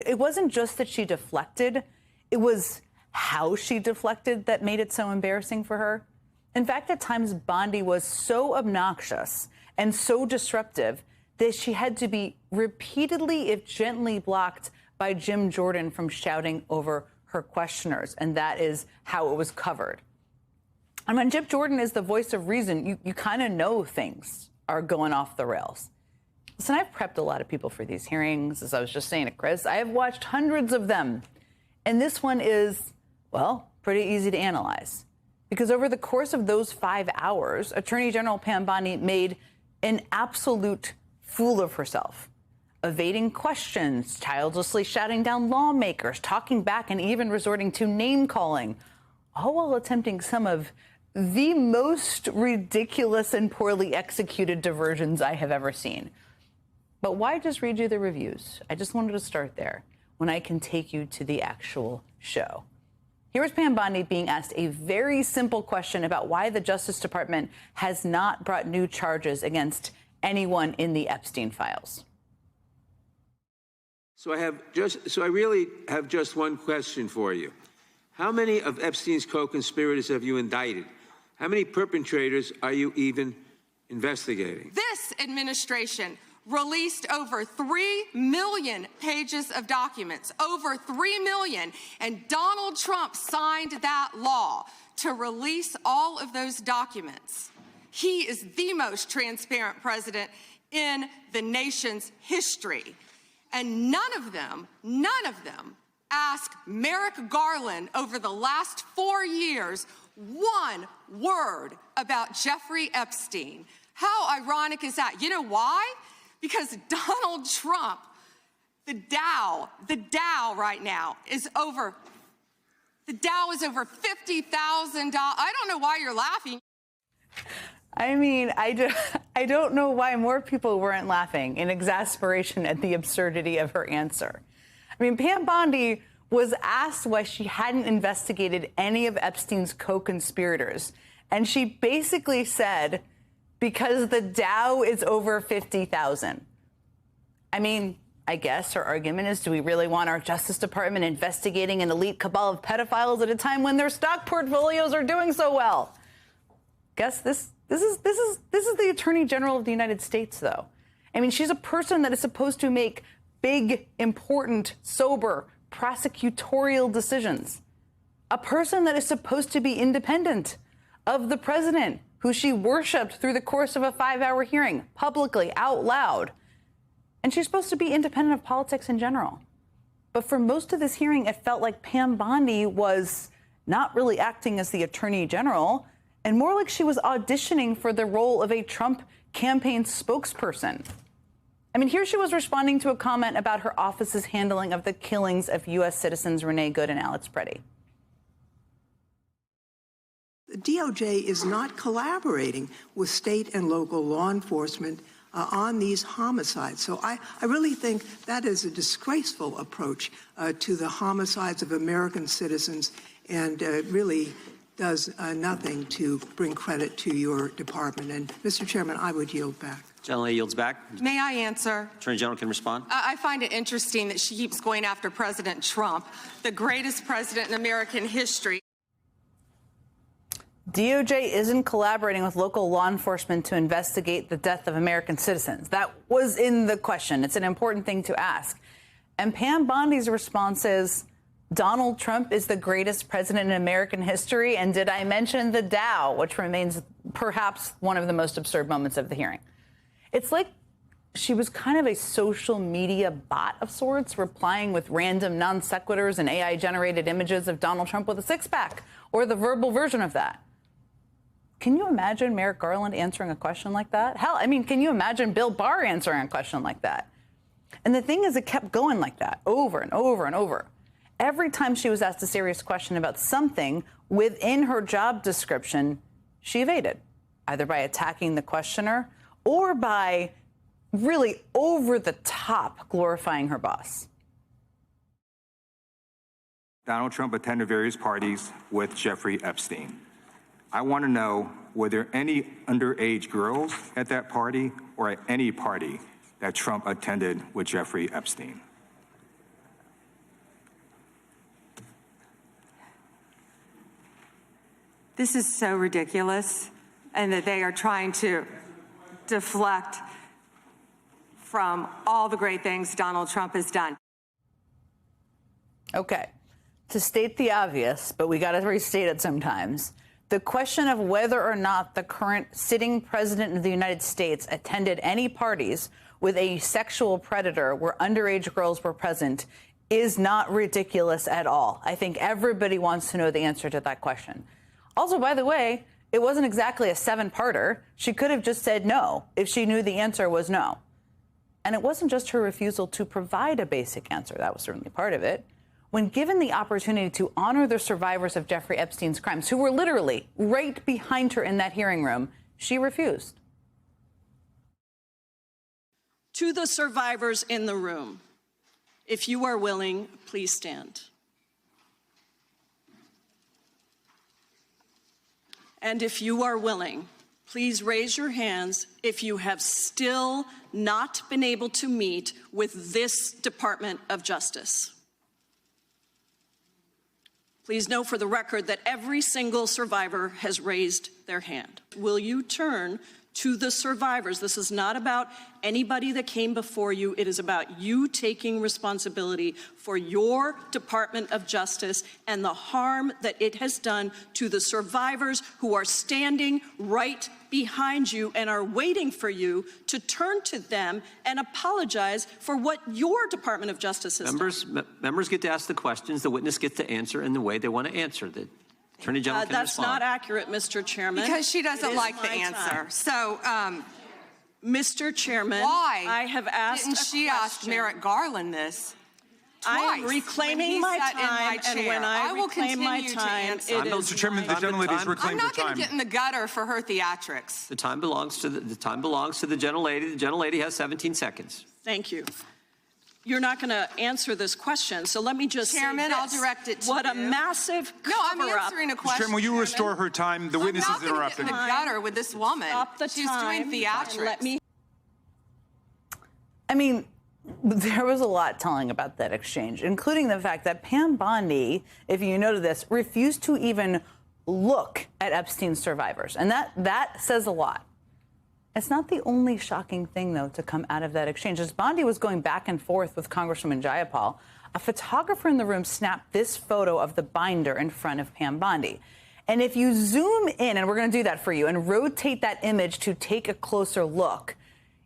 it wasn't just that she deflected, it was how she deflected that made it so embarrassing for her. In fact, at times, Bondi was so obnoxious and so disruptive that she had to be repeatedly, if gently, blocked by Jim Jordan from shouting over her questioners. And that is how it was covered. And when Jim Jordan is the voice of reason, you kind of know things are going off the rails. Listen, I've prepped a lot of people for these hearings. As I was just saying to Chris, I have watched hundreds of them. And this one is, well, pretty easy to analyze. Because over the course of those 5 hours, Attorney General Pam Bondi made an absolute fool of herself, evading questions, childlessly shouting down lawmakers, talking back, and even resorting to name-calling, all while attempting some of the most ridiculous and poorly executed diversions I have ever seen. But why just read you the reviews? I just wanted to start there when I can take you to the actual show. Here was Pam Bondi being asked a very simple question about why the Justice Department has not brought new charges against anyone in the Epstein files. So I really have just one question for you. How many of Epstein's co-conspirators have you indicted? How many perpetrators are you even investigating? This administration released over 3 million pages of documents, over 3 million, and Donald Trump signed that law to release all of those documents. He is the most transparent president in the nation's history. And none of them asked Merrick Garland over the last 4 years one word about Jeffrey Epstein. How ironic is that? You know why? Because Donald Trump, the Dow right now is over, the Dow is over $50,000. I don't know why you're laughing. I mean, I don't know why more people weren't laughing in exasperation at the absurdity of her answer. I mean, Pam Bondi was asked why she hadn't investigated any of Epstein's co-conspirators. And she basically said, because the Dow is over 50,000. I mean, I guess her argument is, do we really want our Justice Department investigating an elite cabal of pedophiles at a time when their stock portfolios are doing so well? Guess this is the Attorney General of the United States, though. I mean, she's a person that is supposed to make big, important, sober, prosecutorial decisions. A person that is supposed to be independent of the president, who she worshipped through the course of a 5-hour hearing, publicly, out loud. And she's supposed to be independent of politics in general. But for most of this hearing, it felt like Pam Bondi was not really acting as the Attorney General, and more like she was auditioning for the role of a Trump campaign spokesperson. I mean, here she was responding to a comment about her office's handling of the killings of U.S. citizens Renee Good and Alex Preddy. The DOJ is not collaborating with state and local law enforcement on these homicides. So I really think that is a disgraceful approach to the homicides of American citizens, and really does nothing to bring credit to your department. And, Mr. Chairman, I would yield back. Gentlelady yields back. May I answer? Attorney General can respond. I find it interesting that she keeps going after President Trump, the greatest president in American history. DOJ isn't collaborating with local law enforcement to investigate the death of American citizens. That was in the question. It's an important thing to ask. And Pam Bondi's response is, Donald Trump is the greatest president in American history. And did I mention the Dow, which remains perhaps one of the most absurd moments of the hearing? It's like she was kind of a social media bot of sorts, replying with random non sequiturs and AI-generated images of Donald Trump with a six-pack, or the verbal version of that. Can you imagine Merrick Garland answering a question like that? Hell, I mean, can you imagine Bill Barr answering a question like that? And the thing is, it kept going like that over and over and over. Every time she was asked a serious question about something within her job description, she evaded, either by attacking the questioner or by really over the top glorifying her boss. Donald Trump attended various parties with Jeffrey Epstein. I want to know, were there any underage girls at that party or at any party that Trump attended with Jeffrey Epstein? This is so ridiculous, and that they are trying to deflect from all the great things Donald Trump has done. Okay, to state the obvious, but we got to restate it sometimes. The question of whether or not the current sitting president of the United States attended any parties with a sexual predator where underage girls were present is not ridiculous at all. I think everybody wants to know the answer to that question. Also, by the way, it wasn't exactly a 7-parter. She could have just said no if she knew the answer was no. And it wasn't just her refusal to provide a basic answer. That was certainly part of it. When given the opportunity to honor the survivors of Jeffrey Epstein's crimes, who were literally right behind her in that hearing room, she refused. To the survivors in the room, if you are willing, please stand. And if you are willing, please raise your hands if you have still not been able to meet with this Department of Justice. Please know for the record that every single survivor has raised their hand. Will you turn to the survivors? This is not about anybody that came before you. It is about you taking responsibility for your Department of Justice and the harm that it has done to the survivors who are standing right behind you and are waiting for you to turn to them and apologize for what your Department of Justice has done. Members get to ask the questions. The witness gets to answer in the way they want to answer. The Attorney General can That's respond. not accurate, Mr. Chairman. Because she doesn't It is like the my answer. time. So, Mr. Chairman, why I have asked didn't a she ask question. Merrick Garland this? I am twice reclaiming when he my sat in my time, and when chair? I will reclaim my continue to time, answer. it is Mr. Chairman, my the gentlelady's I'm not going to get in the gutter for her theatrics. The time belongs to the gentlelady. The gentlelady has 17 seconds. Thank you. You're not going to answer this question, so let me just Chairman, say this. I'll direct it to what you. a massive No, I'm cover-up. answering a question. Chairman, will you Chairman. restore her time? The witness I'm is not going to get interrupting. in the gutter with this woman. Stop the She's time doing and theatrics. let me I mean, there was a lot telling about that exchange, including the fact that Pam Bondi, if you noted this, refused to even look at Epstein's survivors. And that says a lot. It's not the only shocking thing, though, to come out of that exchange. As Bondi was going back and forth with Congresswoman Jayapal, a photographer in the room snapped this photo of the binder in front of Pam Bondi. And if you zoom in, and we're going to do that for you, and rotate that image to take a closer look,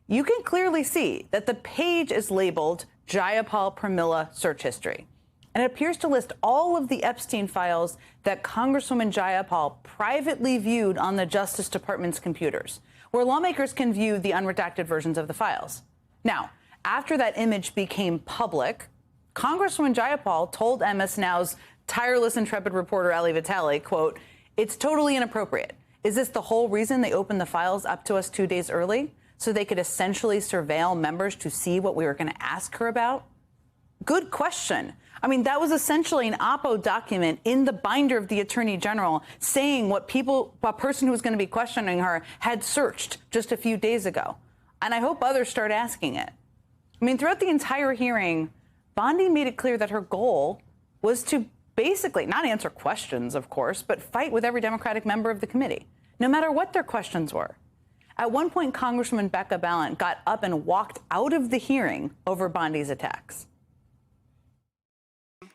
you can clearly see that the page is labeled Jayapal Pramila Search History. And it appears to list all of the Epstein files that Congresswoman Jayapal privately viewed on the Justice Department's computers, where lawmakers can view the unredacted versions of the files. Now, after that image became public, Congresswoman Jayapal told MS Now's tireless, intrepid reporter Ali Vitale, quote, "It's totally inappropriate. Is this the whole reason they opened the files up to us 2 days early? So they could essentially surveil members to see what we were going to ask her about?" Good question. I mean, that was essentially an Oppo document in the binder of the Attorney General saying what a person who was going to be questioning her had searched just a few days ago. And I hope others start asking it. I mean, throughout the entire hearing, Bondi made it clear that her goal was to basically not answer questions, of course, but fight with every Democratic member of the committee, no matter what their questions were. At one point, Congresswoman Becca Balint got up and walked out of the hearing over Bondi's attacks.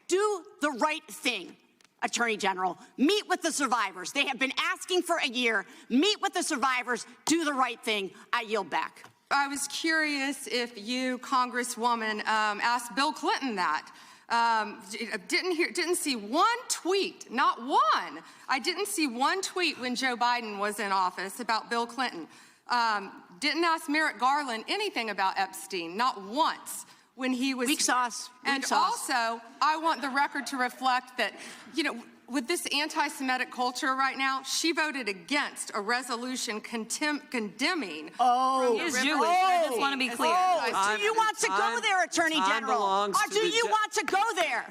Do the right thing, Attorney General. Meet with the survivors. They have been asking for a year. Meet with the survivors. Do the right thing. I yield back. I was curious if you, Congresswoman, asked Bill Clinton that. Didn't see one tweet, not one. I didn't see one tweet when Joe Biden was in office about Bill Clinton. Didn't ask Merrick Garland anything about Epstein, not once when he was. Weak sauce. And also, I want the record to reflect that, with this anti-Semitic culture right now, she voted against a resolution condemning. Oh, he is Jewish. I just want to be clear. Do you want to go there, Attorney General? Or do you want to go there?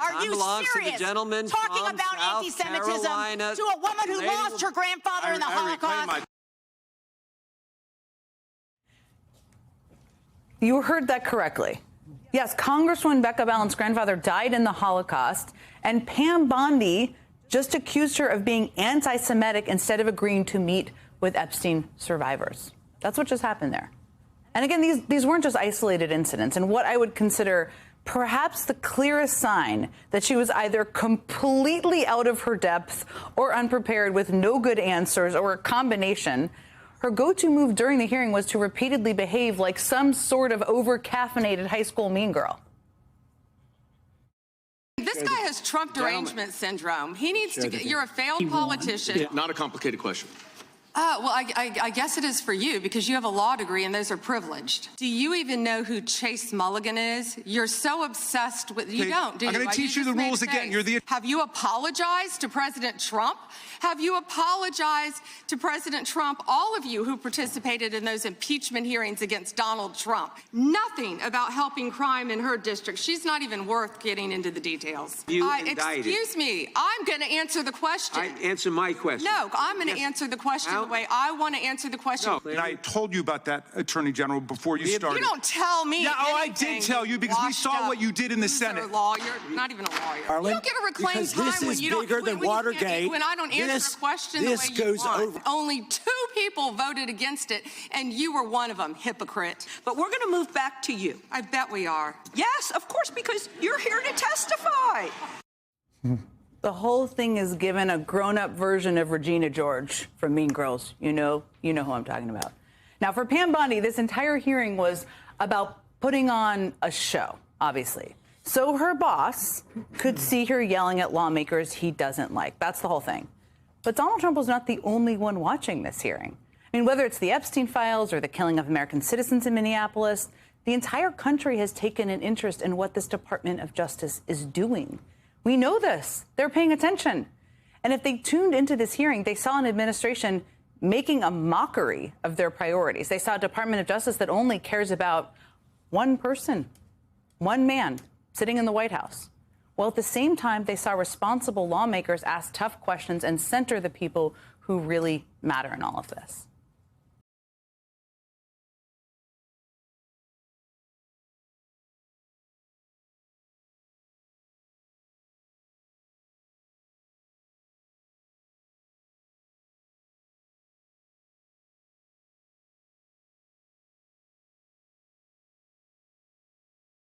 Are you serious? Talking about anti-Semitism to a woman who lost her grandfather in the Holocaust? You heard that correctly. Yes, Congresswoman Becca Balint's grandfather died in the Holocaust, and Pam Bondi just accused her of being anti-Semitic instead of agreeing to meet with Epstein survivors. That's what just happened there. And again, these weren't just isolated incidents. And what I would consider perhaps the clearest sign that she was either completely out of her depth or unprepared with no good answers or a combination, her go-to move during the hearing was to repeatedly behave like some sort of over-caffeinated high school mean girl. This guy has Trump derangement syndrome. He needs to get, you're a failed politician. Not a complicated question. Well, I guess it is for you because you have a law degree and those are privileged. Do you even know who Chase Mulligan is? You're so obsessed with, you don't, do you? I'm going to teach you the rules again. Have you apologized to President Trump? Have you apologized to President Trump, all of you who participated in those impeachment hearings against Donald Trump? Nothing about helping crime in her district. She's not even worth getting into the details. Excuse me, I'm going to answer the question. Answer my question. No, I'm going to answer the question the way I want to answer the question. No, and I told you about that, Attorney General, before you started. You don't tell me. Yeah, I did tell you because we saw what you did in the Senate. You're a lawyer, not even a lawyer. Arlen, you don't get to reclaim time when you bigger than Watergate. When I don't answer the question the way you want. Only 2 people voted against it, and you were one of them, hypocrite. But we're going to move back to you. I bet we are. Yes, of course, because you're here to testify. The whole thing is given a grown-up version of Regina George from Mean Girls. You know who I'm talking about. Now, for Pam Bondi, this entire hearing was about putting on a show, obviously. So her boss could see her yelling at lawmakers he doesn't like. That's the whole thing. But Donald Trump was not the only one watching this hearing. I mean, whether it's the Epstein files or the killing of American citizens in Minneapolis, the entire country has taken an interest in what this Department of Justice is doing. We know this. They're paying attention. And if they tuned into this hearing, they saw an administration making a mockery of their priorities. They saw a Department of Justice that only cares about one person, one man sitting in the White House. While at the same time, they saw responsible lawmakers ask tough questions and center the people who really matter in all of this.